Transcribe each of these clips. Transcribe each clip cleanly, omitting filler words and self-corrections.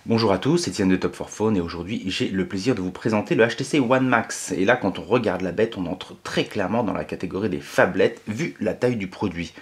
Bonjour à tous, c'est Étienne de Top 4 Phone et aujourd'hui j'ai le plaisir de vous présenter le HTC One Max. Et là quand on regarde la bête, on entre très clairement dans la catégorie des phablettes vu la taille du produit.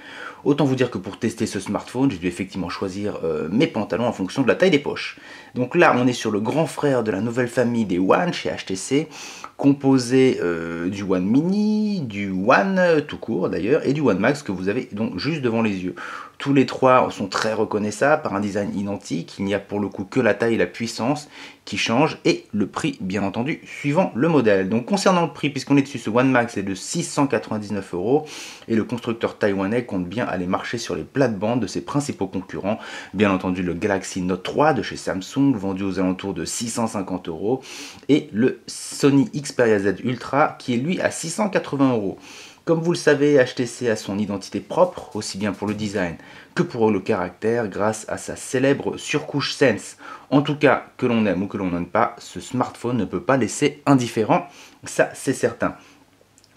Autant vous dire que pour tester ce smartphone, j'ai dû effectivement choisir mes pantalons en fonction de la taille des poches. Donc là on est sur le grand frère de la nouvelle famille des One chez HTC, composé du One Mini, du One tout court d'ailleurs, et du One Max que vous avez donc juste devant les yeux. Tous les trois sont très reconnaissables par un design identique, il n'y a pour le coup que la taille et la puissance qui changent et le prix bien entendu suivant le modèle. Donc concernant le prix, puisqu'on est dessus, ce One Max est de 699 € et le constructeur taïwanais compte bien aller marcher sur les plates-bandes de ses principaux concurrents. Bien entendu le Galaxy Note 3 de chez Samsung vendu aux alentours de 650 € et le Sony Xperia Z Ultra qui est lui à 680 €. Comme vous le savez, HTC a son identité propre, aussi bien pour le design que pour le caractère, grâce à sa célèbre surcouche Sense. En tout cas, que l'on aime ou que l'on n'aime pas, ce smartphone ne peut pas laisser indifférent, ça c'est certain.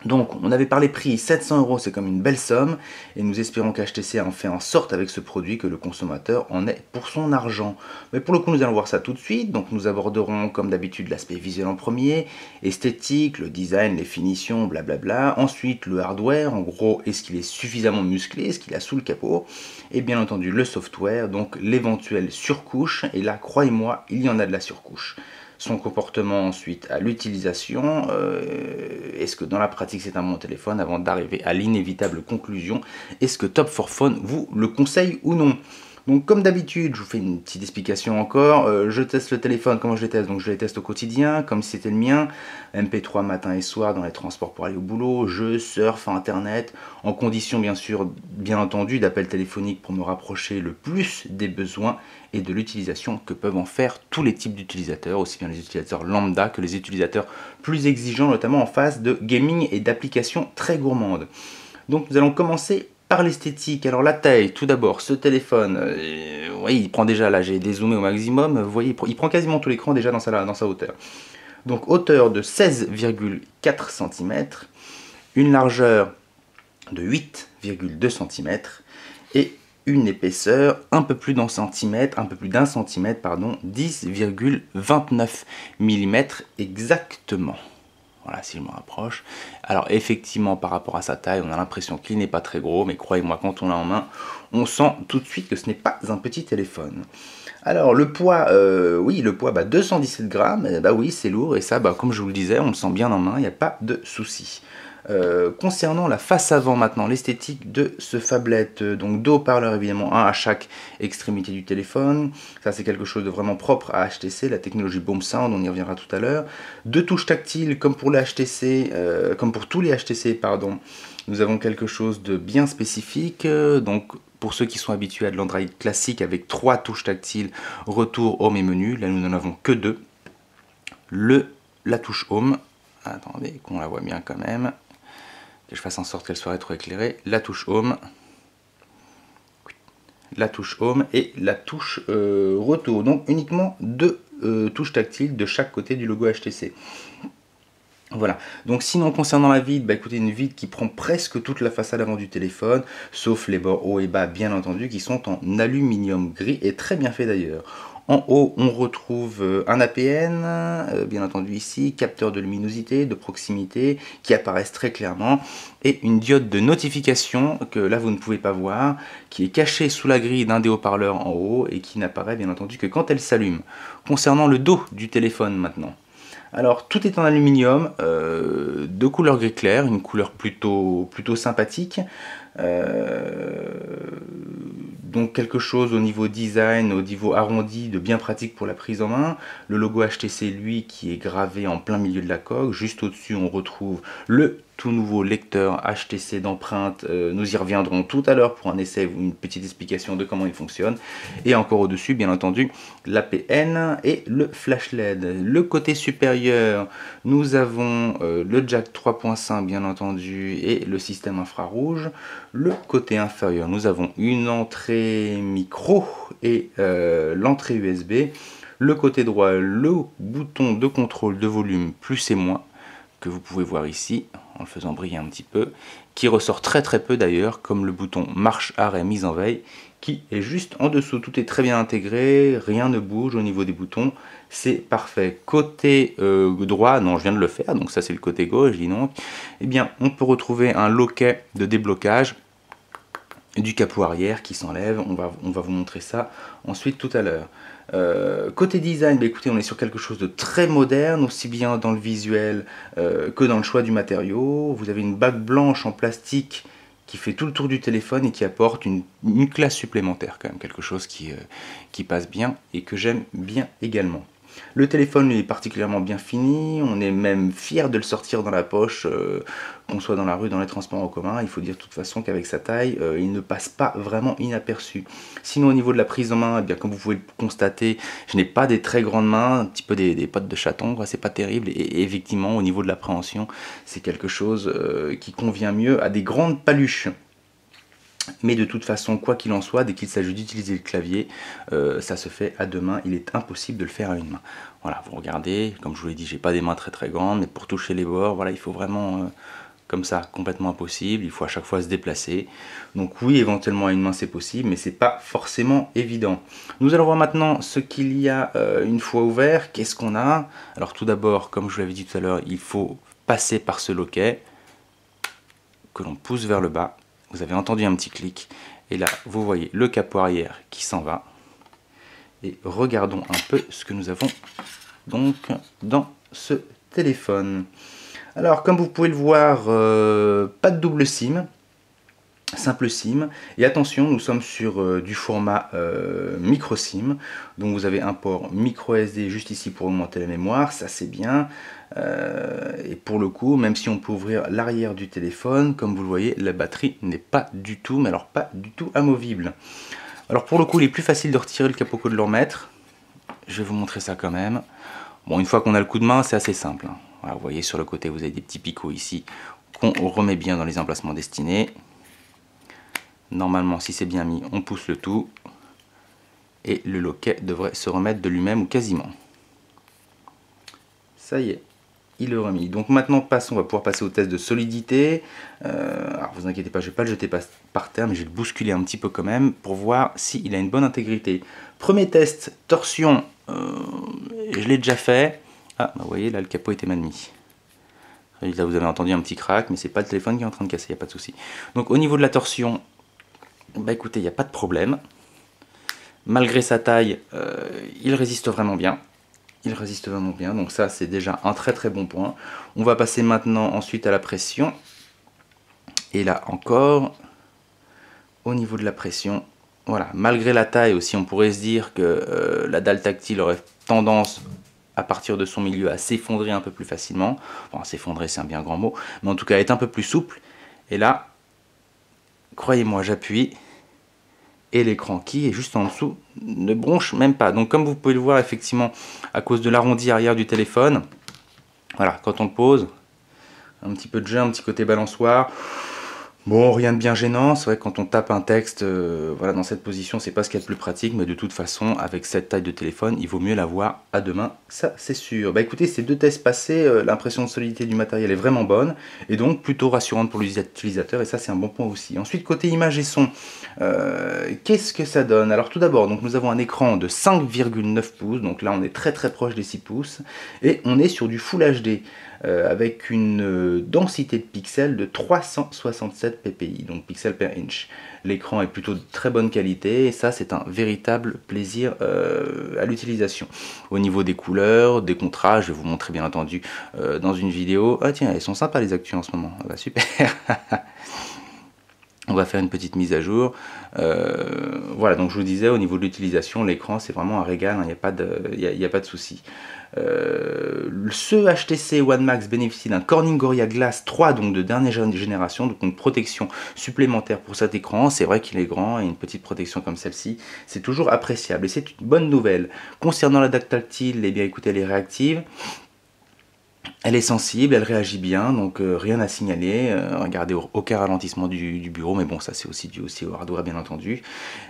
Donc, on avait parlé prix 700 €, c'est comme une belle somme, et nous espérons qu'HTC en fait en sorte avec ce produit que le consommateur en ait pour son argent. Mais pour le coup, nous allons voir ça tout de suite. Donc, nous aborderons comme d'habitude l'aspect visuel en premier, esthétique, le design, les finitions, blablabla. Ensuite, le hardware, en gros, est-ce qu'il est suffisamment musclé, est-ce qu'il a sous le capot, et bien entendu le software, donc l'éventuelle surcouche. Et là, croyez-moi, il y en a de la surcouche. Son comportement ensuite à l'utilisation, est-ce que dans la pratique c'est un bon téléphone, avant d'arriver à l'inévitable conclusion, est-ce que Top 4 Phone vous le conseille ou non? Donc comme d'habitude, je vous fais une petite explication encore, je teste le téléphone, comment je les teste? Donc je les teste au quotidien, comme si c'était le mien, MP3 matin et soir dans les transports pour aller au boulot, je surfe internet, en condition bien sûr, bien entendu, d'appel téléphonique pour me rapprocher le plus des besoins et de l'utilisation que peuvent en faire tous les types d'utilisateurs, aussi bien les utilisateurs lambda que les utilisateurs plus exigeants, notamment en phase de gaming et d'applications très gourmandes. Donc nous allons commencer par l'esthétique. Alors la taille, tout d'abord, ce téléphone, oui, il prend déjà, là j'ai dézoomé au maximum, vous voyez, il prend quasiment tout l'écran déjà dans sa hauteur. Donc hauteur de 16,4 cm, une largeur de 8,2 cm et une épaisseur un peu plus d'un centimètre, pardon, 10,29 mm exactement. Voilà, si je me rapproche. Alors effectivement, par rapport à sa taille, on a l'impression qu'il n'est pas très gros, mais croyez-moi, quand on l'a en main, on sent tout de suite que ce n'est pas un petit téléphone. Alors le poids, oui, le poids, 217 grammes, bah oui, c'est lourd, et ça, comme je vous le disais, on le sent bien en main, il n'y a pas de souci. Concernant la face avant maintenant, l'esthétique de ce phablette, donc deux haut-parleurs évidemment, un à chaque extrémité du téléphone, ça c'est quelque chose de vraiment propre à HTC, la technologie Boom Sound, on y reviendra tout à l'heure. Deux touches tactiles comme pour les HTC, comme pour tous les HTC, pardon, nous avons quelque chose de bien spécifique, donc pour ceux qui sont habitués à de l'Android classique avec trois touches tactiles, retour, home et menu, là nous n'en avons que deux. La touche home, attendez qu'on la voit bien quand même, que je fasse en sorte qu'elle soit rétroéclairée, la touche home et la touche retour. Donc uniquement deux touches tactiles de chaque côté du logo HTC. Voilà, donc sinon concernant la vide, écoutez, une vide qui prend presque toute la façade avant du téléphone, sauf les bords haut et bas bien entendu, qui sont en aluminium gris et très bien fait d'ailleurs. En haut, on retrouve un APN, bien entendu ici, capteur de luminosité, de proximité, qui apparaissent très clairement, et une diode de notification, que là vous ne pouvez pas voir, qui est cachée sous la grille d'un des haut-parleurs en haut, et qui n'apparaît bien entendu que quand elle s'allume. Concernant le dos du téléphone maintenant. Alors tout est en aluminium, de couleur gris clair, une couleur plutôt sympathique. Donc quelque chose au niveau design, au niveau arrondi, de bien pratique pour la prise en main. Le logo HTC lui qui est gravé en plein milieu de la coque. Juste au-dessus on retrouve le tout nouveau lecteur HTC d'empreinte, nous y reviendrons tout à l'heure pour un essai ou une petite explication de comment il fonctionne. Et encore au-dessus, bien entendu, l'APN et le flash LED. Le côté supérieur, nous avons le jack 3.5 bien entendu et le système infrarouge. Le côté inférieur, nous avons une entrée micro et l'entrée USB. Le côté droit, le bouton de contrôle de volume plus et moins que vous pouvez voir ici en le faisant briller un petit peu, qui ressort très très peu d'ailleurs, comme le bouton marche arrêt mise en veille, qui est juste en dessous. Tout est très bien intégré, rien ne bouge au niveau des boutons, c'est parfait. Côté droit, non, je viens de le faire, donc ça c'est le côté gauche, dis donc. Eh bien, on peut retrouver un loquet de déblocage du capot arrière qui s'enlève. On va vous montrer ça ensuite tout à l'heure. Côté design, bah écoutez, on est sur quelque chose de très moderne, aussi bien dans le visuel que dans le choix du matériau. Vous avez une bague blanche en plastique qui fait tout le tour du téléphone et qui apporte une classe supplémentaire, quand même, quelque chose qui passe bien et que j'aime bien également. Le téléphone lui est particulièrement bien fini, on est même fier de le sortir dans la poche, qu'on soit dans la rue, dans les transports en commun. Il faut dire de toute façon qu'avec sa taille, il ne passe pas vraiment inaperçu. Sinon au niveau de la prise en main, eh bien, comme vous pouvez le constater, je n'ai pas des très grandes mains, un petit peu des pattes de chaton, c'est pas terrible. Et effectivement au niveau de l'appréhension, c'est quelque chose qui convient mieux à des grandes paluches. Mais de toute façon, quoi qu'il en soit, dès qu'il s'agit d'utiliser le clavier, ça se fait à deux mains. Il est impossible de le faire à une main. Voilà, vous regardez, comme je vous l'ai dit, j'ai pas des mains très très grandes, mais pour toucher les bords, voilà, il faut vraiment comme ça, complètement impossible. Il faut à chaque fois se déplacer. Donc oui, éventuellement à une main c'est possible, mais c'est pas forcément évident. Nous allons voir maintenant ce qu'il y a une fois ouvert. Qu'est-ce qu'on a? Alors tout d'abord, comme je vous l'avais dit tout à l'heure, il faut passer par ce loquet que l'on pousse vers le bas. Vous avez entendu un petit clic et là vous voyez le capot arrière qui s'en va. Et regardons un peu ce que nous avons donc dans ce téléphone. Alors comme vous pouvez le voir, pas de double SIM, simple SIM. Et attention, nous sommes sur du format micro SIM. Donc vous avez un port micro SD juste ici pour augmenter la mémoire, ça c'est bien. Et pour le coup, même si on peut ouvrir l'arrière du téléphone, comme vous le voyez, la batterie n'est pas du tout, mais alors pas du tout amovible. Alors pour le coup, il est plus facile de retirer le capot que de le remettre. Je vais vous montrer ça quand même. Bon, une fois qu'on a le coup de main, c'est assez simple. Voilà, vous voyez sur le côté, vous avez des petits picots ici qu'on remet bien dans les emplacements destinés. Normalement, si c'est bien mis, on pousse le tout. Et le loquet devrait se remettre de lui-même ou quasiment. Ça y est, il est remis. Donc maintenant, on va pouvoir passer au test de solidité. Alors vous inquiétez pas, je ne vais pas le jeter par terre, mais je vais le bousculer un petit peu quand même pour voir s'il a une bonne intégrité. Premier test, torsion, je l'ai déjà fait. Ah, bah, vous voyez, là le capot était mal mis. Là vous avez entendu un petit crack, mais c'est pas le téléphone qui est en train de casser, il n'y a pas de souci. Donc au niveau de la torsion, bah écoutez, il n'y a pas de problème. Malgré sa taille, il résiste vraiment bien. Il résiste vraiment bien, donc ça c'est déjà un très très bon point. On va passer maintenant ensuite à la pression. Et là encore, au niveau de la pression, voilà, malgré la taille aussi, on pourrait se dire que la dalle tactile aurait tendance à partir de son milieu à s'effondrer un peu plus facilement. Enfin, s'effondrer c'est un bien grand mot, mais en tout cas être un peu plus souple. Et là, croyez-moi, j'appuie. Et l'écran qui est juste en dessous ne bronche même pas. Donc comme vous pouvez le voir effectivement à cause de l'arrondi arrière du téléphone, voilà, quand on le pose, un petit peu de jeu, un petit côté balançoire. Bon, rien de bien gênant, c'est vrai que quand on tape un texte voilà, dans cette position, c'est pas ce qu'il y a de plus pratique, mais de toute façon, avec cette taille de téléphone, il vaut mieux l'avoir à deux mains, ça c'est sûr. Bah écoutez, ces deux tests passés, l'impression de solidité du matériel est vraiment bonne, et donc plutôt rassurante pour l'utilisateur, et ça c'est un bon point aussi. Ensuite, côté image et son, qu'est-ce que ça donne? Alors tout d'abord, donc nous avons un écran de 5,9 pouces, donc là on est très très proche des 6 pouces, et on est sur du Full HD. Avec une densité de pixels de 367 ppi, donc pixels per inch. L'écran est plutôt de très bonne qualité et ça c'est un véritable plaisir à l'utilisation. Au niveau des couleurs, des contrastes, je vais vous montrer bien entendu dans une vidéo. Ah tiens, elles sont sympas les actus en ce moment, ah bah, super. On va faire une petite mise à jour. Voilà, donc je vous disais, au niveau de l'utilisation, l'écran c'est vraiment un régal, il n'y a pas de souci. Ce HTC One Max bénéficie d'un Corning Gorilla Glass 3, donc de dernière génération, donc une protection supplémentaire pour cet écran. C'est vrai qu'il est grand et une petite protection comme celle-ci, c'est toujours appréciable et c'est une bonne nouvelle. Concernant la dalle tactile, eh bien écoutez, elle est réactive. Elle est sensible, elle réagit bien, donc rien à signaler. Regardez, aucun ralentissement du bureau, mais bon, ça c'est aussi dû aussi au hardware bien entendu.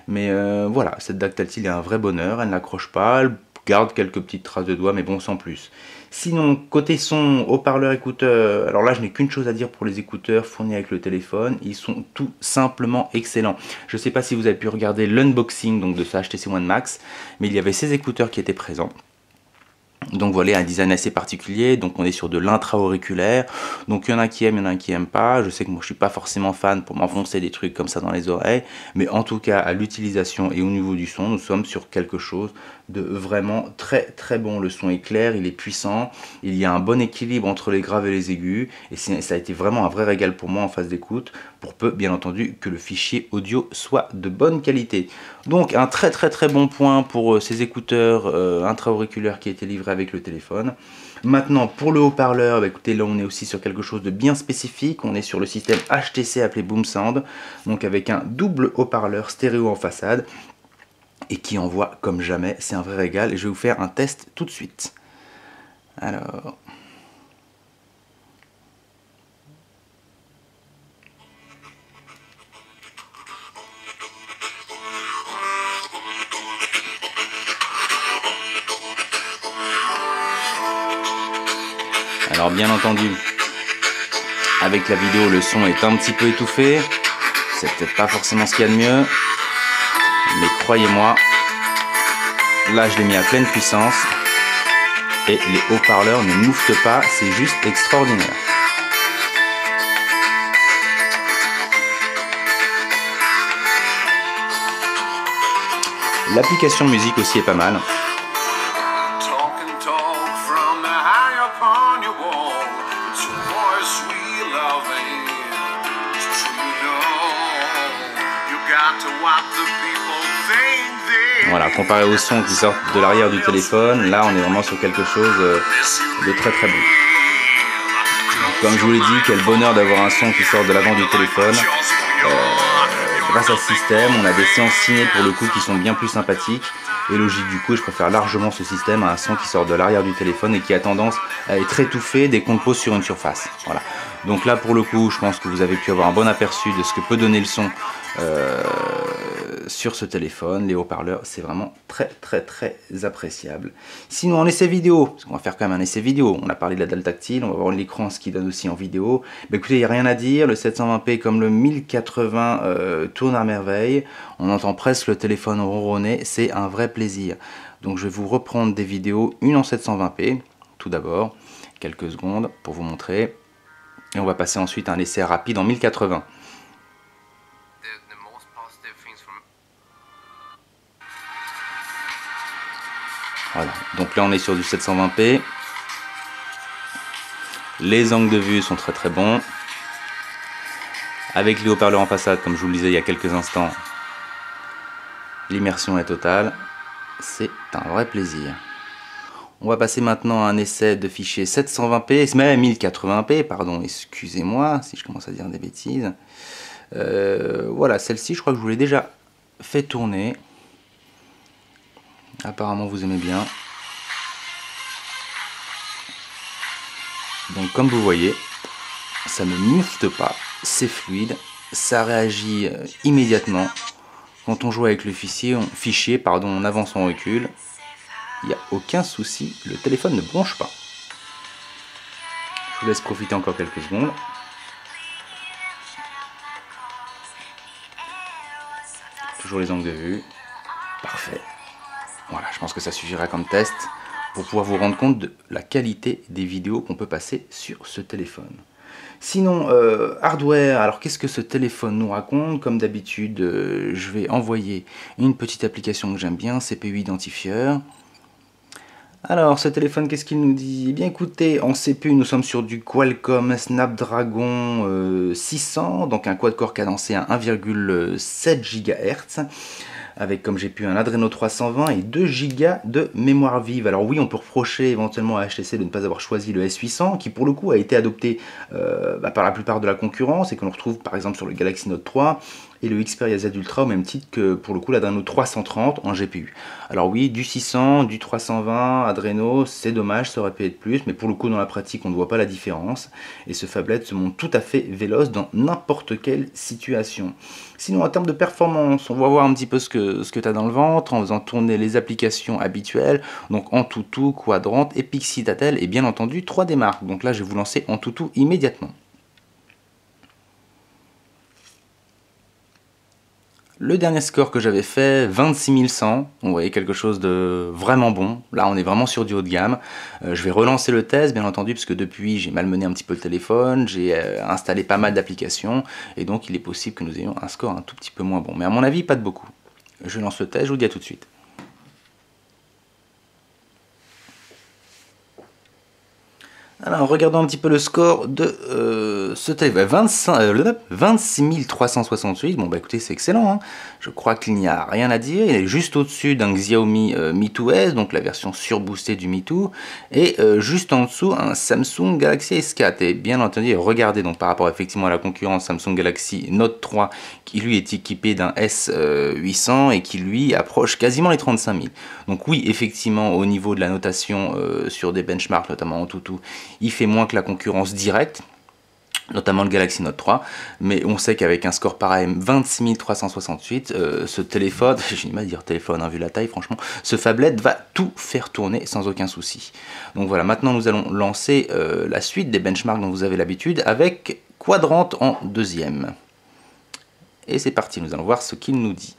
Mais voilà, cette dalle tactile est un vrai bonheur, elle n'accroche pas, elle garde quelques petites traces de doigts, mais bon, sans plus. Sinon, côté son, haut-parleur, écouteurs, alors là je n'ai qu'une chose à dire pour les écouteurs fournis avec le téléphone, ils sont tout simplement excellents. Je ne sais pas si vous avez pu regarder l'unboxing donc de ce HTC One Max, mais il y avait ces écouteurs qui étaient présents. Donc voilà, un design assez particulier, donc on est sur de l'intra-auriculaire, donc il y en a qui aiment, il y en a qui n'aiment pas, je sais que moi je suis pas forcément fan pour m'enfoncer des trucs comme ça dans les oreilles, mais en tout cas à l'utilisation et au niveau du son, nous sommes sur quelque chose de vraiment très très bon. Le son est clair, il est puissant, il y a un bon équilibre entre les graves et les aigus, et ça a été vraiment un vrai régal pour moi en phase d'écoute, pour peu bien entendu que le fichier audio soit de bonne qualité. Donc un très très très bon point pour ces écouteurs intra-auriculaires qui a été livré avec le téléphone. Maintenant pour le haut-parleur, bah, écoutez, là on est aussi sur quelque chose de bien spécifique, on est sur le système HTC appelé Boom Sound, donc avec un double haut-parleur stéréo en façade, et qui envoie comme jamais, c'est un vrai régal, et je vais vous faire un test tout de suite. Alors... Alors bien entendu, avec la vidéo le son est un petit peu étouffé, c'est peut-être pas forcément ce qu'il y a de mieux, mais croyez-moi, là je l'ai mis à pleine puissance, et les haut-parleurs ne mouftent pas, c'est juste extraordinaire. L'application musique aussi est pas mal. Voilà, comparé au son qui sort de l'arrière du téléphone, là on est vraiment sur quelque chose de très très bon. Comme je vous l'ai dit, quel bonheur d'avoir un son qui sort de l'avant du téléphone. Grâce à ce système, on a des séances ciné pour le coup qui sont bien plus sympathiques. Et logique du coup, je préfère largement ce système à un son qui sort de l'arrière du téléphone et qui a tendance à être étouffé dès qu'on le pose sur une surface. Voilà. Donc là pour le coup, je pense que vous avez pu avoir un bon aperçu de ce que peut donner le son sur ce téléphone. Les haut-parleurs, c'est vraiment très très très appréciable. Sinon en essai vidéo, parce qu'on va faire quand même un essai vidéo, on a parlé de la dalle tactile, on va voir l'écran, ce qui donne aussi en vidéo. Bah, écoutez, il n'y a rien à dire, le 720p comme le 1080 tourne à merveille, on entend presque le téléphone ronronner, c'est un vrai plaisir. Donc je vais vous reprendre des vidéos, une en 720p, tout d'abord, quelques secondes pour vous montrer, et on va passer ensuite à un essai rapide en 1080. Voilà, donc là on est sur du 720p. Les angles de vue sont très très bons. Avec les haut-parleurs en façade, comme je vous le disais il y a quelques instants, l'immersion est totale. C'est un vrai plaisir. On va passer maintenant à un essai de fichier 720p, même 1080p, pardon, excusez-moi si je commence à dire des bêtises. Voilà, celle-ci je crois que je vous l'ai déjà fait tourner. Apparemment vous aimez bien. Donc comme vous voyez, ça ne moufte pas, c'est fluide, ça réagit immédiatement. Quand on joue avec le fichier, on avance, on recule. Il n'y a aucun souci, le téléphone ne bronche pas. Je vous laisse profiter encore quelques secondes. Toujours les angles de vue. Parfait. Voilà, je pense que ça suffira comme test pour pouvoir vous rendre compte de la qualité des vidéos qu'on peut passer sur ce téléphone. Sinon, hardware, alors qu'est-ce que ce téléphone nous raconte? Comme d'habitude, je vais envoyer une petite application que j'aime bien, CPU identifieur. Alors, ce téléphone, qu'est-ce qu'il nous dit? Eh bien, écoutez, en CPU, nous sommes sur du Qualcomm Snapdragon 600, donc un quad-core cadencé à 1,7 GHz, avec, comme j'ai pu, un Adreno 320 et 2 Go de mémoire vive. Alors oui, on peut reprocher éventuellement à HTC de ne pas avoir choisi le S800, qui pour le coup a été adopté par la plupart de la concurrence, et que l'on retrouve par exemple sur le Galaxy Note 3, et le Xperia Z Ultra au même titre que pour le coup l'Adreno 330 en GPU. Alors oui, du 600, du 320 Adreno, c'est dommage, ça aurait pu être plus, mais pour le coup dans la pratique on ne voit pas la différence, et ce phablet se montre tout à fait véloce dans n'importe quelle situation. Sinon en termes de performance, on va voir un petit peu ce que tu as dans le ventre, en faisant tourner les applications habituelles, donc Antutu, Quadrant, Epic Citadel, et bien entendu 3D Mark. Donc là je vais vous lancer Antutu immédiatement. Le dernier score que j'avais fait, 26 100, vous voyez quelque chose de vraiment bon. Là on est vraiment sur du haut de gamme. Je vais relancer le test bien entendu parce que depuis j'ai malmené un petit peu le téléphone, j'ai installé pas mal d'applications et donc il est possible que nous ayons un score un tout petit peu moins bon. Mais à mon avis pas de beaucoup. Je lance le test, je vous dis à tout de suite. Alors, regardons un petit peu le score de ce téléphone. 26 368. Bon, bah écoutez, c'est excellent. Hein. Je crois qu'il n'y a rien à dire. Il est juste au-dessus d'un Xiaomi Mi 2S, donc la version surboostée du Mi 2. Et juste en dessous, un Samsung Galaxy S4. Et bien entendu, regardez, donc par rapport effectivement à la concurrence Samsung Galaxy Note 3, qui lui est équipé d'un S800 et qui lui approche quasiment les 35 000. Donc oui, effectivement, au niveau de la notation sur des benchmarks, notamment Antutu, il fait moins que la concurrence directe, notamment le Galaxy Note 3, mais on sait qu'avec un score pareil, 26 368, ce téléphone, j'ai du mal à dire téléphone, hein, vu la taille franchement, ce phablet va tout faire tourner sans aucun souci. Donc voilà, maintenant nous allons lancer la suite des benchmarks dont vous avez l'habitude, avec Quadrant en deuxième. Et c'est parti, nous allons voir ce qu'il nous dit.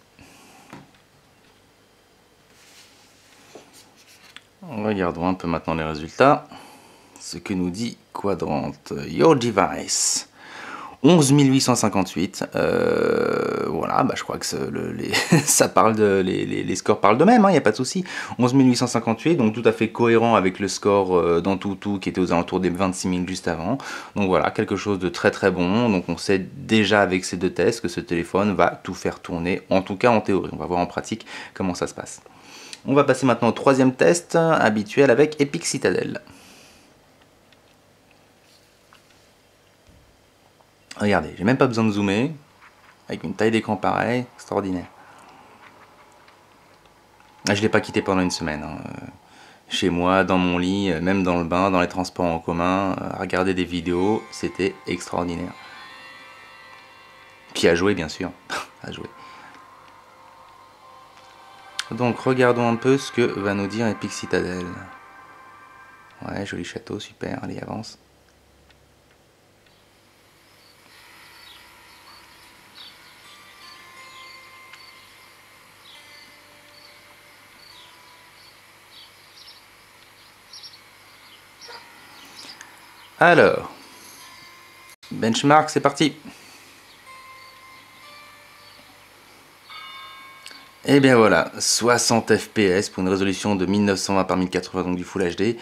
Regardons un peu maintenant les résultats. Ce que nous dit Quadrant. Your device. 11 858. Voilà, bah je crois que ça parle les scores parlent d'eux-mêmes, il n'y a pas de souci. 11 858, donc tout à fait cohérent avec le score d'Antutu qui était aux alentours des 26 000 juste avant. Donc voilà, quelque chose de très très bon. Donc on sait déjà avec ces deux tests que ce téléphone va tout faire tourner, en tout cas en théorie. On va voir en pratique comment ça se passe. On va passer maintenant au troisième test habituel avec Epic Citadel. Regardez, j'ai même pas besoin de zoomer, avec une taille d'écran pareille, extraordinaire. Je ne l'ai pas quitté pendant une semaine, hein. Chez moi, dans mon lit, même dans le bain, dans les transports en commun, à regarder des vidéos, c'était extraordinaire. Puis à jouer bien sûr, à jouer. Donc regardons un peu ce que va nous dire Epic Citadel. Ouais, joli château, super, allez avance. Alors, benchmark, c'est parti. Et bien voilà, 60 fps pour une résolution de 1920 par 1080, donc du Full HD.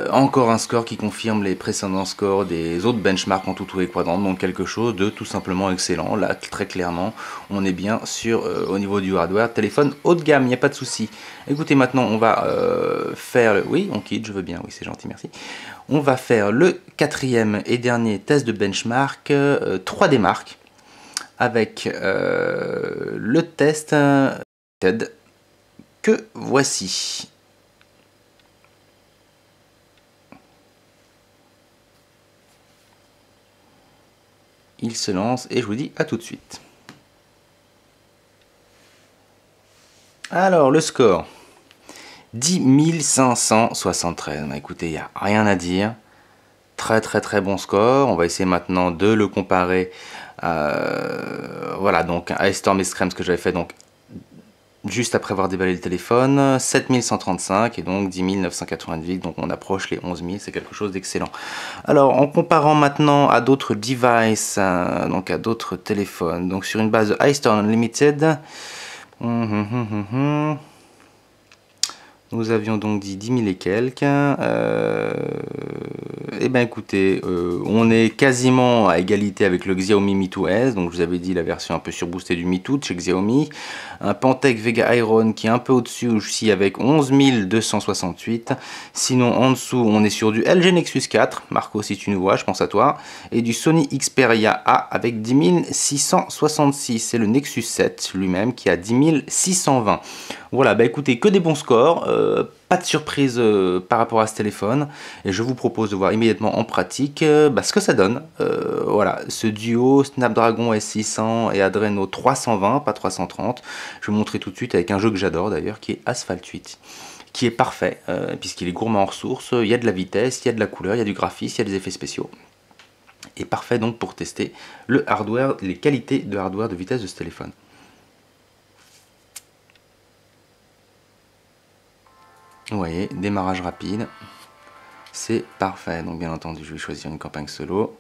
Encore un score qui confirme les précédents scores des autres benchmarks en tout et Quadrant, donc quelque chose de tout simplement excellent. Là, très clairement, on est bien sur, au niveau du hardware, téléphone haut de gamme, il n'y a pas de souci. Écoutez, maintenant, on va faire le... Oui, on quitte, je veux bien, oui, c'est gentil, merci. On va faire le quatrième et dernier test de benchmark 3D Mark, avec le test TED que voici. Il se lance et je vous dis à tout de suite. Alors le score 10 573. Bah, écoutez, il n'y a rien à dire. Très bon score. On va essayer maintenant de le comparer. Voilà, donc à Storm Extreme, ce que j'avais fait donc juste après avoir déballé le téléphone, 7135 et donc 10 998, donc on approche les 11 000, c'est quelque chose d'excellent. Alors en comparant maintenant à d'autres devices, donc à d'autres téléphones, donc sur une base de iStore Unlimited, Nous avions donc dit 10 000 et quelques. Eh bien écoutez, on est quasiment à égalité avec le Xiaomi Mi 2 S. Donc je vous avais dit la version un peu surboostée du Mi 2 de chez Xiaomi. Un Pantec Vega Iron qui est un peu au-dessus aussi avec 11 268. Sinon en dessous on est sur du LG Nexus 4. Marco, si tu nous vois, je pense à toi. Et du Sony Xperia A avec 10 666. C'est le Nexus 7 lui-même qui a 10 620. Voilà, bah écoutez, que des bons scores, pas de surprise par rapport à ce téléphone, et je vous propose de voir immédiatement en pratique ce que ça donne. Voilà, ce duo Snapdragon S600 et Adreno 320, pas 330, je vais vous montrer tout de suite avec un jeu que j'adore d'ailleurs, qui est Asphalt 8, qui est parfait, puisqu'il est gourmand en ressources, il y a de la vitesse, il y a de la couleur, il y a du graphisme, il y a des effets spéciaux. Et parfait donc pour tester le hardware, les qualités de hardware de vitesse de ce téléphone. Vous voyez, démarrage rapide, c'est parfait. Donc bien entendu, je vais choisir une campagne solo.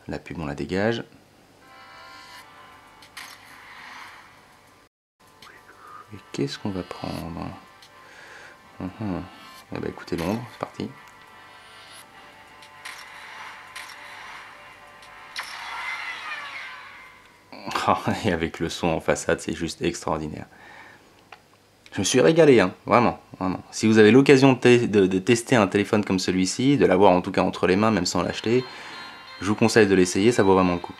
La pub, on la dégage. Et qu'est-ce qu'on va prendre? Eh ben écoutez, Londres, c'est parti. Et avec le son en façade, c'est juste extraordinaire. Je me suis régalé, hein, vraiment, vraiment. Si vous avez l'occasion de tester un téléphone comme celui-ci, de l'avoir en tout cas entre les mains, même sans l'acheter, je vous conseille de l'essayer, ça vaut vraiment le coup.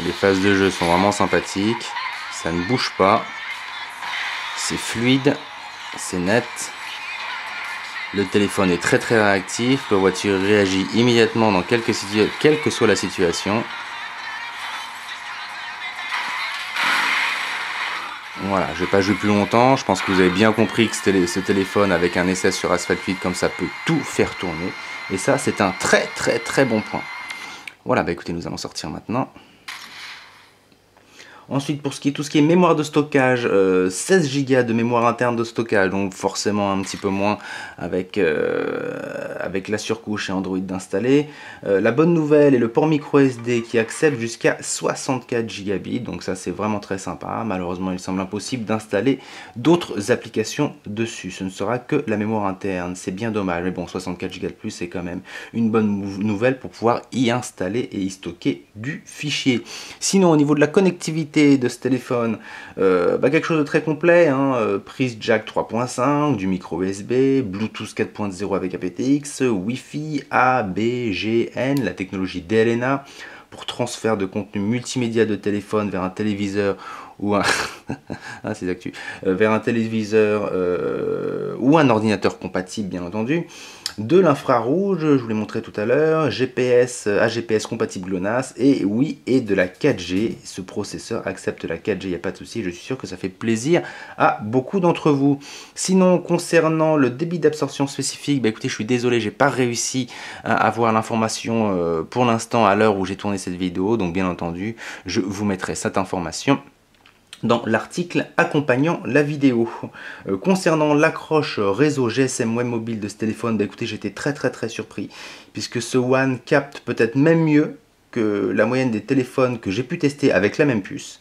Les phases de jeu sont vraiment sympathiques, ça ne bouge pas, c'est fluide, c'est net. Le téléphone est très très réactif, la voiture réagit immédiatement dans quelle que soit la situation. Voilà, je ne vais pas jouer plus longtemps, je pense que vous avez bien compris que ce téléphone avec un essai sur Asphalt 8 comme ça peut tout faire tourner. Et ça c'est un très très très bon point. Voilà, bah écoutez, nous allons sortir maintenant. Ensuite, pour tout ce qui est mémoire de stockage, 16 Go de mémoire interne de stockage, donc forcément un petit peu moins avec la surcouche et Android d'installer. La bonne nouvelle est le port micro SD qui accepte jusqu'à 64 Gb, donc ça c'est vraiment très sympa. Malheureusement, il semble impossible d'installer d'autres applications dessus. Ce ne sera que la mémoire interne, c'est bien dommage. Mais bon, 64 Go de plus, c'est quand même une bonne nouvelle pour pouvoir y installer et y stocker du fichier. Sinon, au niveau de la connectivité de ce téléphone, quelque chose de très complet, hein, prise jack 3.5, du micro USB, Bluetooth 4.0 avec aptX, Wi-Fi, A, B, G, N, la technologie DLNA pour transfert de contenu multimédia de téléphone vers un téléviseur ou un ah, c'est d'actu. Vers un téléviseur ou un ordinateur compatible bien entendu. De l'infrarouge, je vous l'ai montré tout à l'heure, GPS, AGPS compatible GLONASS, et oui, et de la 4G. Ce processeur accepte la 4G, il n'y a pas de souci, je suis sûr que ça fait plaisir à beaucoup d'entre vous. Sinon, concernant le débit d'absorption spécifique, écoutez, je suis désolé, j'ai pas réussi à avoir l'information pour l'instant à l'heure où j'ai tourné cette vidéo, donc bien entendu, je vous mettrai cette information dans l'article accompagnant la vidéo. Concernant l'accroche réseau GSM web mobile de ce téléphone, écoutez, j'étais très surpris, puisque ce One capte peut-être même mieux que la moyenne des téléphones que j'ai pu tester avec la même puce.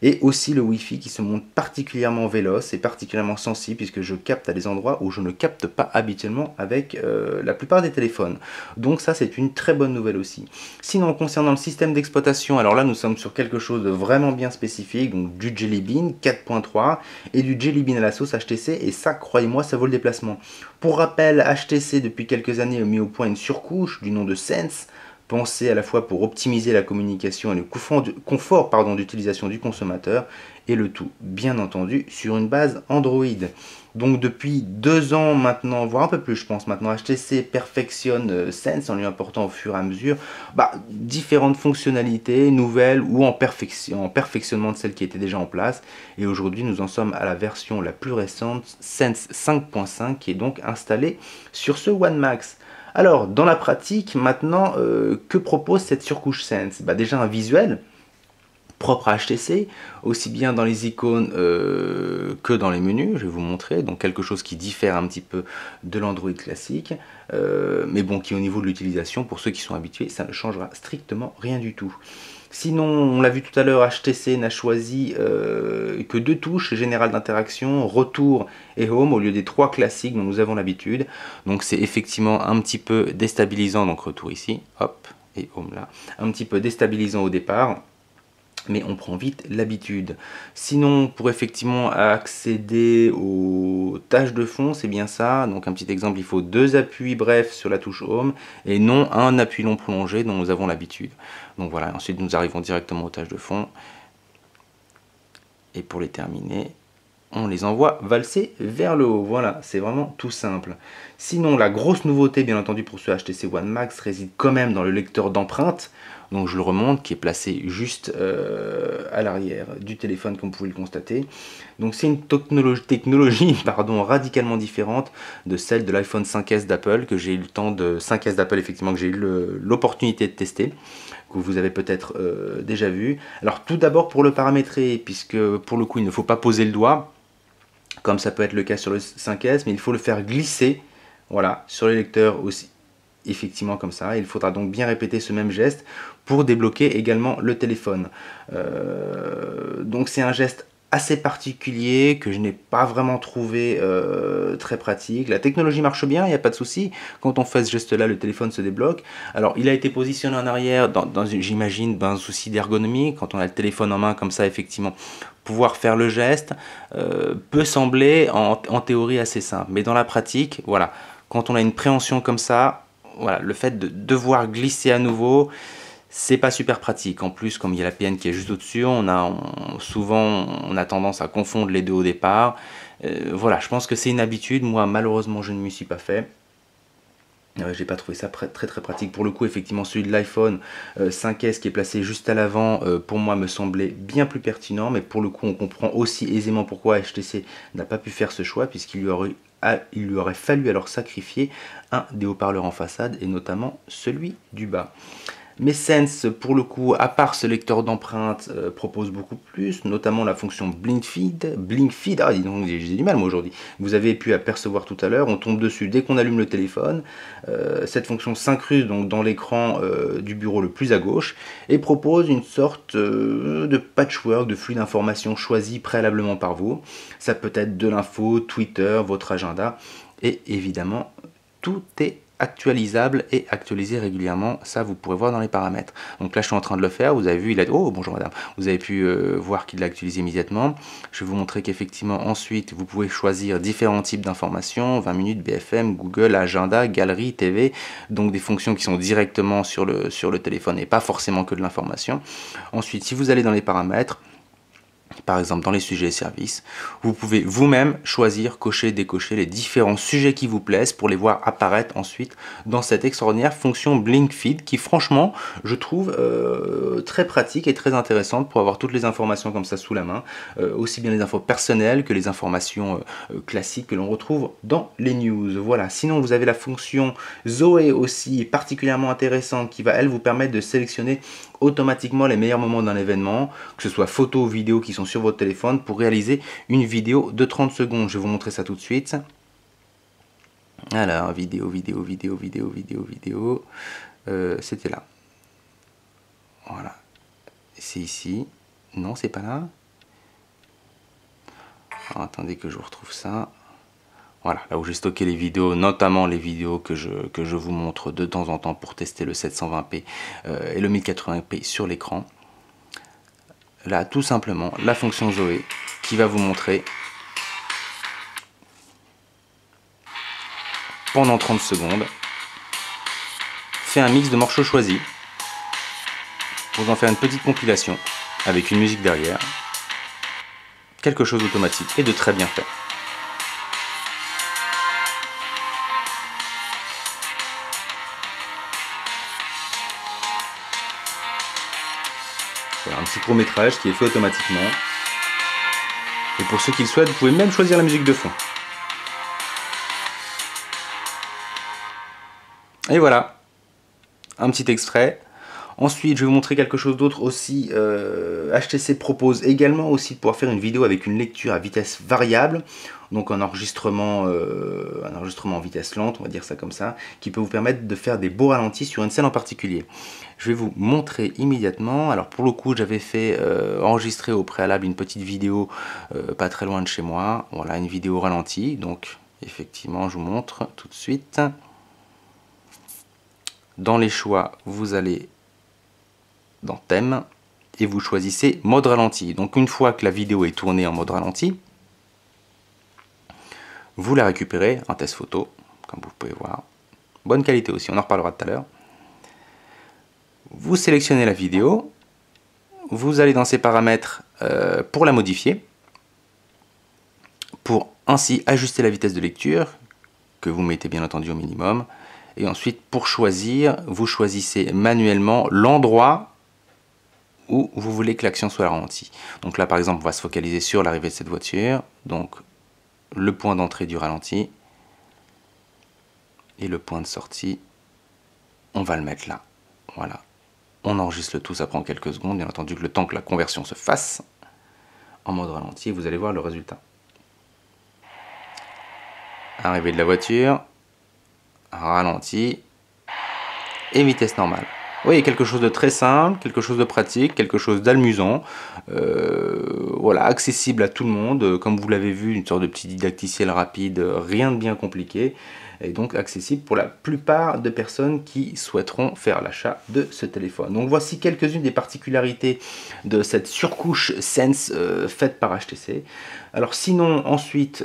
Et aussi le Wi-Fi qui se montre particulièrement véloce et particulièrement sensible, puisque je capte à des endroits où je ne capte pas habituellement avec la plupart des téléphones. Donc ça, c'est une très bonne nouvelle aussi. Sinon, concernant le système d'exploitation, alors là nous sommes sur quelque chose de vraiment bien spécifique, donc du Jelly Bean 4.3 et du Jelly Bean à la sauce HTC, et ça, croyez-moi, ça vaut le déplacement. Pour rappel, HTC depuis quelques années a mis au point une surcouche du nom de Sense, pensée à la fois pour optimiser la communication et le confort d'utilisation du consommateur, et le tout, bien entendu, sur une base Android. Donc depuis 2 ans maintenant, voire un peu plus je pense maintenant, HTC perfectionne Sense en lui apportant au fur et à mesure différentes fonctionnalités nouvelles ou en perfectionnement de celles qui étaient déjà en place. Et aujourd'hui nous en sommes à la version la plus récente, Sense 5.5, qui est donc installée sur ce One Max. Alors, dans la pratique, maintenant, que propose cette surcouche Sense? Déjà un visuel propre à HTC, aussi bien dans les icônes que dans les menus, je vais vous montrer, donc quelque chose qui diffère un petit peu de l'Android classique, mais bon, qui au niveau de l'utilisation, pour ceux qui sont habitués, ça ne changera strictement rien du tout. Sinon, on l'a vu tout à l'heure, HTC n'a choisi que 2 touches générales d'interaction, retour et home, au lieu des 3 classiques dont nous avons l'habitude. Donc c'est effectivement un petit peu déstabilisant, donc retour ici, hop, et home là, un petit peu déstabilisant au départ, mais on prend vite l'habitude. Sinon, pour effectivement accéder aux tâches de fond, c'est bien ça. Donc un petit exemple, il faut 2 appuis brefs sur la touche Home et non un appui long prolongé dont nous avons l'habitude. Donc voilà, ensuite nous arrivons directement aux tâches de fond. Et pour les terminer, on les envoie valser vers le haut. Voilà, c'est vraiment tout simple. Sinon, la grosse nouveauté, bien entendu, pour ce HTC One Max réside quand même dans le lecteur d'empreintes. Donc je le remonte, qui est placé juste à l'arrière du téléphone, comme vous pouvez le constater. Donc c'est une technologie radicalement différente de celle de l'iPhone 5S d'Apple, que j'ai eu le temps de 5S d'Apple, effectivement, que j'ai eu l'opportunité de tester, que vous avez peut-être déjà vu. Alors tout d'abord pour le paramétrer, puisque pour le coup il ne faut pas poser le doigt, comme ça peut être le cas sur le 5S, mais il faut le faire glisser, voilà, sur les lecteurs aussi, effectivement comme ça. Il faudra donc bien répéter ce même geste pour débloquer également le téléphone. Donc c'est un geste assez particulier que je n'ai pas vraiment trouvé très pratique. La technologie marche bien, il n'y a pas de souci. Quand on fait ce geste là, le téléphone se débloque. Alors il a été positionné en arrière j'imagine dans un souci d'ergonomie. Quand on a le téléphone en main comme ça, effectivement, pouvoir faire le geste peut sembler en théorie assez simple, mais dans la pratique, voilà, quand on a une préhension comme ça, voilà, le fait de devoir glisser à nouveau, c'est pas super pratique. En plus, comme il y a la PN qui est juste au-dessus, souvent on a tendance à confondre les deux au départ. Voilà, je pense que c'est une habitude. Moi, malheureusement, je ne m'y suis pas fait. J'ai pas trouvé ça très pratique. Pour le coup, effectivement, celui de l'iPhone 5S qui est placé juste à l'avant, pour moi, me semblait bien plus pertinent. Mais pour le coup, on comprend aussi aisément pourquoi HTC n'a pas pu faire ce choix, puisqu'il lui aurait fallu alors sacrifier un des haut-parleurs en façade, et notamment celui du bas. Mais Sense, pour le coup, à part ce lecteur d'empreintes, propose beaucoup plus, notamment la fonction Blink Feed, ah dis donc, j'ai du mal moi aujourd'hui. Vous avez pu apercevoir tout à l'heure, on tombe dessus dès qu'on allume le téléphone. Cette fonction s'incruste donc dans l'écran du bureau le plus à gauche et propose une sorte de patchwork de flux d'informations choisi préalablement par vous. Ça peut être de l'info, Twitter, votre agenda, et évidemment, tout est actualisable et actualisé régulièrement, ça vous pourrez voir dans les paramètres. Donc là je suis en train de le faire, vous avez vu, oh bonjour madame, vous avez pu voir qu'il l'a actualisé immédiatement. Je vais vous montrer qu'effectivement ensuite vous pouvez choisir différents types d'informations, 20 minutes, BFM, Google, agenda, galerie, TV, donc des fonctions qui sont directement sur le téléphone et pas forcément que de l'information. Ensuite, si vous allez dans les paramètres, par exemple dans les sujets et services, vous pouvez vous-même choisir, cocher, décocher les différents sujets qui vous plaisent pour les voir apparaître ensuite dans cette extraordinaire fonction Blink Feed qui franchement je trouve très pratique et très intéressante pour avoir toutes les informations comme ça sous la main, aussi bien les infos personnelles que les informations classiques que l'on retrouve dans les news. Voilà, sinon vous avez la fonction Zoé aussi particulièrement intéressante qui va elle vous permettre de sélectionner automatiquement les meilleurs moments d'un événement, que ce soit photos ou vidéos qui sont sur votre téléphone pour réaliser une vidéo de 30 secondes. Je vais vous montrer ça tout de suite. Alors, vidéo, c'était là. Voilà. C'est ici. Non, c'est pas là. Alors, attendez que je retrouve ça. Voilà, là où j'ai stocké les vidéos, notamment les vidéos que je vous montre de temps en temps pour tester le 720p et le 1080p sur l'écran. Là, tout simplement, la fonction Zoé qui va vous montrer pendant 30 secondes, fait un mix de morceaux choisis pour en faire une petite compilation avec une musique derrière. Quelque chose d'automatique et de très bien fait. Voilà, un petit court-métrage qui est fait automatiquement. Et pour ceux qui le souhaitent, vous pouvez même choisir la musique de fond. Et voilà, un petit extrait. Ensuite, je vais vous montrer quelque chose d'autre aussi. HTC propose également aussi de pouvoir faire une vidéo avec une lecture à vitesse variable, donc un enregistrement en vitesse lente, on va dire ça comme ça, qui peut vous permettre de faire des beaux ralentis sur une scène en particulier. Je vais vous montrer immédiatement. Alors pour le coup, j'avais fait enregistrer au préalable une petite vidéo pas très loin de chez moi. Voilà, une vidéo ralentie. Donc effectivement, je vous montre tout de suite. Dans les choix, vous allez dans thème et vous choisissez mode ralenti. Donc une fois que la vidéo est tournée en mode ralenti, vous la récupérez, un test photo, comme vous pouvez voir. Bonne qualité aussi, on en reparlera tout à l'heure. Vous sélectionnez la vidéo, vous allez dans ces paramètres pour la modifier, pour ainsi ajuster la vitesse de lecture, que vous mettez bien entendu au minimum. Et ensuite, pour choisir, vous choisissez manuellement l'endroit où vous voulez que l'action soit ralentie. Donc là, par exemple, on va se focaliser sur l'arrivée de cette voiture. Donc, le point d'entrée du ralenti. Et le point de sortie, on va le mettre là. Voilà. On enregistre le tout, ça prend quelques secondes. Bien entendu que le temps que la conversion se fasse en mode ralenti, vous allez voir le résultat. Arrivée de la voiture, ralenti, et vitesse normale. Oui, quelque chose de très simple, quelque chose de pratique, quelque chose d'amusant, voilà, accessible à tout le monde, comme vous l'avez vu, une sorte de petit didacticiel rapide, rien de bien compliqué, et donc accessible pour la plupart de personnes qui souhaiteront faire l'achat de ce téléphone. Donc voici quelques-unes des particularités de cette surcouche Sense faite par HTC. Alors sinon, ensuite,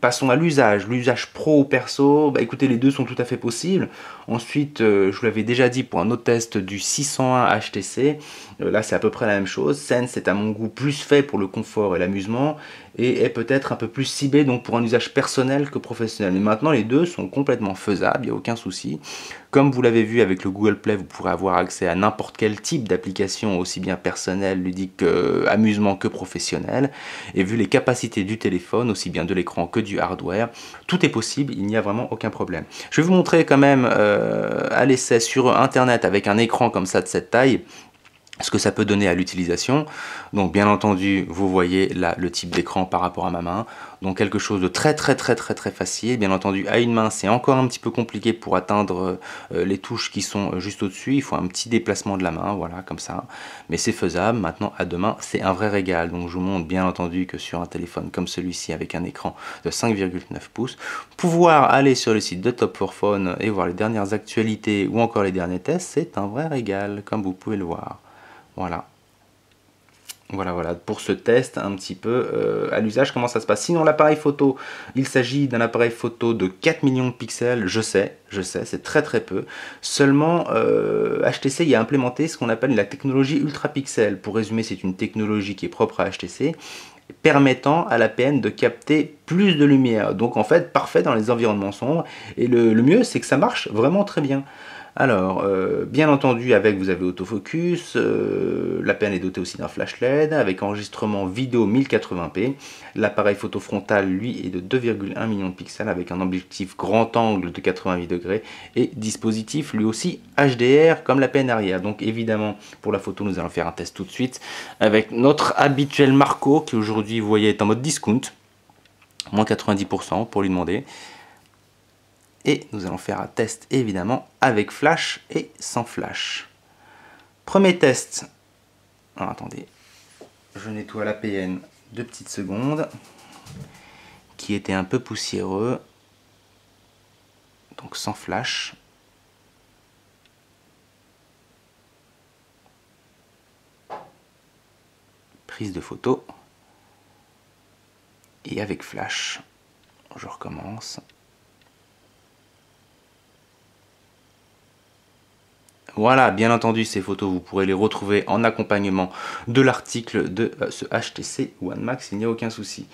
passons à l'usage pro ou perso. Bah, écoutez, les deux sont tout à fait possibles. Ensuite, je vous l'avais déjà dit pour un autre test du 601 HTC, là c'est à peu près la même chose. Sense est à mon goût plus fait pour le confort et l'amusement, et est peut-être un peu plus ciblé donc pour un usage personnel que professionnel. Mais maintenant, les deux sont complètement faisables, il n'y a aucun souci. Comme vous l'avez vu avec le Google Play, vous pourrez avoir accès à n'importe quel type d'application, aussi bien personnel, ludique, amusement que professionnel. Et vu les capacités du téléphone, aussi bien de l'écran que du hardware, tout est possible, il n'y a vraiment aucun problème. Je vais vous montrer quand même à l'essai sur internet avec un écran comme ça de cette taille, ce que ça peut donner à l'utilisation. Donc bien entendu, vous voyez là le type d'écran par rapport à ma main. Donc quelque chose de très facile. Bien entendu, à une main, c'est encore un petit peu compliqué pour atteindre les touches qui sont juste au-dessus. Il faut un petit déplacement de la main, voilà, comme ça. Mais c'est faisable. Maintenant, à deux mains, c'est un vrai régal. Donc je vous montre bien entendu que sur un téléphone comme celui-ci, avec un écran de 5,9 pouces, pouvoir aller sur le site de Top 4 Phone et voir les dernières actualités ou encore les derniers tests, c'est un vrai régal, comme vous pouvez le voir. Voilà. Voilà, pour ce test un petit peu à l'usage, comment ça se passe. Sinon, l'appareil photo, il s'agit d'un appareil photo de 4 millions de pixels, je sais, c'est très peu. Seulement, HTC y a implémenté ce qu'on appelle la technologie ultra pixel. Pour résumer, c'est une technologie qui est propre à HTC, permettant à l'APN de capter plus de lumière. Donc en fait, parfait dans les environnements sombres. Et le mieux, c'est que ça marche vraiment très bien. Alors, bien entendu, vous avez autofocus, l'APN est doté aussi d'un flash LED, avec enregistrement vidéo 1080p. L'appareil photo frontal, lui, est de 2,1 millions de pixels, avec un objectif grand angle de 88 degrés, et dispositif, lui aussi, HDR, comme l'APN arrière. Donc évidemment, pour la photo, nous allons faire un test tout de suite, avec notre habituel Marco, qui aujourd'hui, vous voyez, est en mode discount, moins 90% pour lui demander. Et nous allons faire un test évidemment avec flash et sans flash. Premier test. Alors, attendez, je nettoie l'APN 2 petites secondes, qui était un peu poussiéreux. Donc sans flash. Prise de photo. Et avec flash, je recommence. Voilà, bien entendu, ces photos, vous pourrez les retrouver en accompagnement de l'article de ce HTC One Max, il n'y a aucun souci.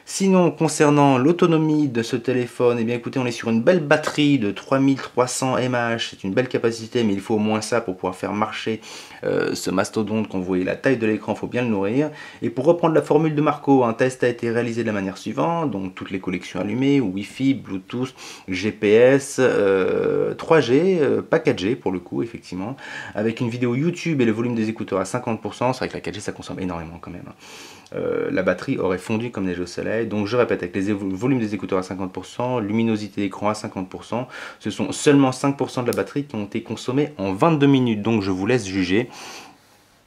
Sinon, concernant l'autonomie de ce téléphone, eh bien écoutez, on est sur une belle batterie de 3300 mAh, c'est une belle capacité, mais il faut au moins ça pour pouvoir faire marcher ce mastodonte. Quand vous voyez la taille de l'écran, il faut bien le nourrir. Et pour reprendre la formule de Marco, un test a été réalisé de la manière suivante, donc toutes les connexions allumées, Wi-Fi, Bluetooth, GPS, 3G, pas 4G pour le coup, effectivement, avec une vidéo YouTube et le volume des écouteurs à 50%, c'est vrai que la 4G ça consomme énormément quand même. La batterie aurait fondu comme neige au soleil. Donc je répète, avec les volumes des écouteurs à 50%, luminosité d'écran à 50%, ce sont seulement 5% de la batterie qui ont été consommés en 22 minutes. Donc je vous laisse juger.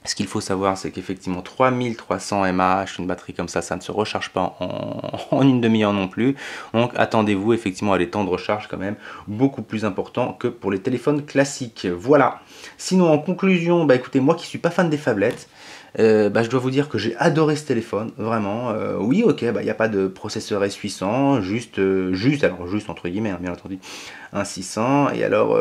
Ce qu'il faut savoir, c'est qu'effectivement 3300 mAh, une batterie comme ça ne se recharge pas en une demi-heure non plus. Donc attendez-vous effectivement à des temps de recharge quand même beaucoup plus importants que pour les téléphones classiques. Voilà. Sinon en conclusion, bah écoutez, moi qui suis pas fan des phablettes, je dois vous dire que j'ai adoré ce téléphone, vraiment. Oui, ok, il n'y a pas de processeur S800, juste entre guillemets, hein, bien entendu, un 600. Et alors,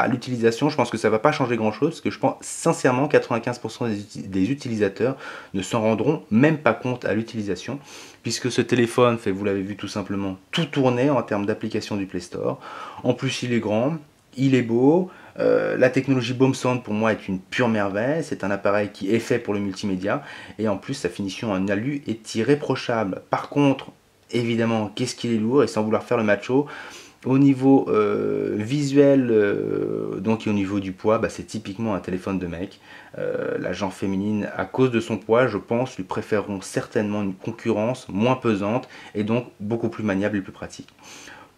l'utilisation, je pense que ça va pas changer grand chose, parce que je pense sincèrement 95% des utilisateurs ne s'en rendront même pas compte à l'utilisation, puisque ce téléphone fait, vous l'avez vu, tout simplement tout tourner en termes d'application du Play Store. En plus, il est grand, il est beau. La technologie BoomSound pour moi est une pure merveille, c'est un appareil qui est fait pour le multimédia et en plus sa finition en alu est irréprochable. Par contre, évidemment, qu'est-ce qu'il est lourd et sans vouloir faire le macho, au niveau visuel, donc et au niveau du poids, c'est typiquement un téléphone de mec. La gente féminine, à cause de son poids, je pense, lui préféreront certainement une concurrence moins pesante et donc beaucoup plus maniable et plus pratique.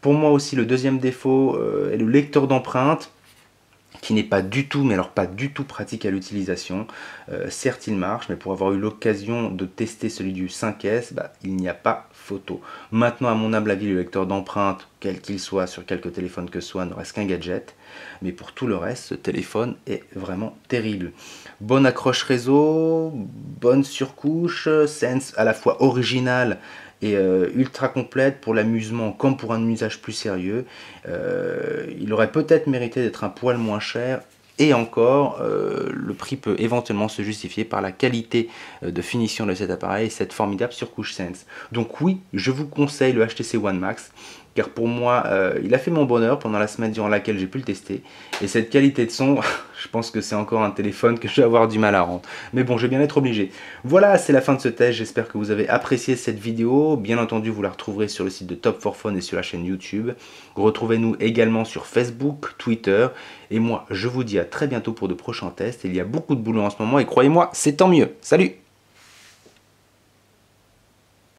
Pour moi aussi, le deuxième défaut est le lecteur d'empreintes, qui n'est pas du tout, mais alors pas du tout pratique à l'utilisation. Certes, il marche, mais pour avoir eu l'occasion de tester celui du 5S, il n'y a pas photo. Maintenant, à mon humble avis, le lecteur d'empreintes, quel qu'il soit, sur quelque téléphone que ce soit, ne reste qu'un gadget. Mais pour tout le reste, ce téléphone est vraiment terrible. Bonne accroche réseau, bonne surcouche, Sense à la fois original et ultra complète pour l'amusement comme pour un usage plus sérieux. Il aurait peut-être mérité d'être un poil moins cher. Et encore, le prix peut éventuellement se justifier par la qualité de finition de cet appareil et cette formidable surcouche Sense. Donc oui, je vous conseille le HTC One Max, car pour moi, il a fait mon bonheur pendant la semaine durant laquelle j'ai pu le tester. Et cette qualité de son, je pense que c'est encore un téléphone que je vais avoir du mal à rendre. Mais bon, je vais bien être obligé. Voilà, c'est la fin de ce test. J'espère que vous avez apprécié cette vidéo. Bien entendu, vous la retrouverez sur le site de Top 4 Phone et sur la chaîne YouTube. Retrouvez-nous également sur Facebook, Twitter. Et moi, je vous dis à très bientôt pour de prochains tests. Il y a beaucoup de boulot en ce moment et croyez-moi, c'est tant mieux. Salut!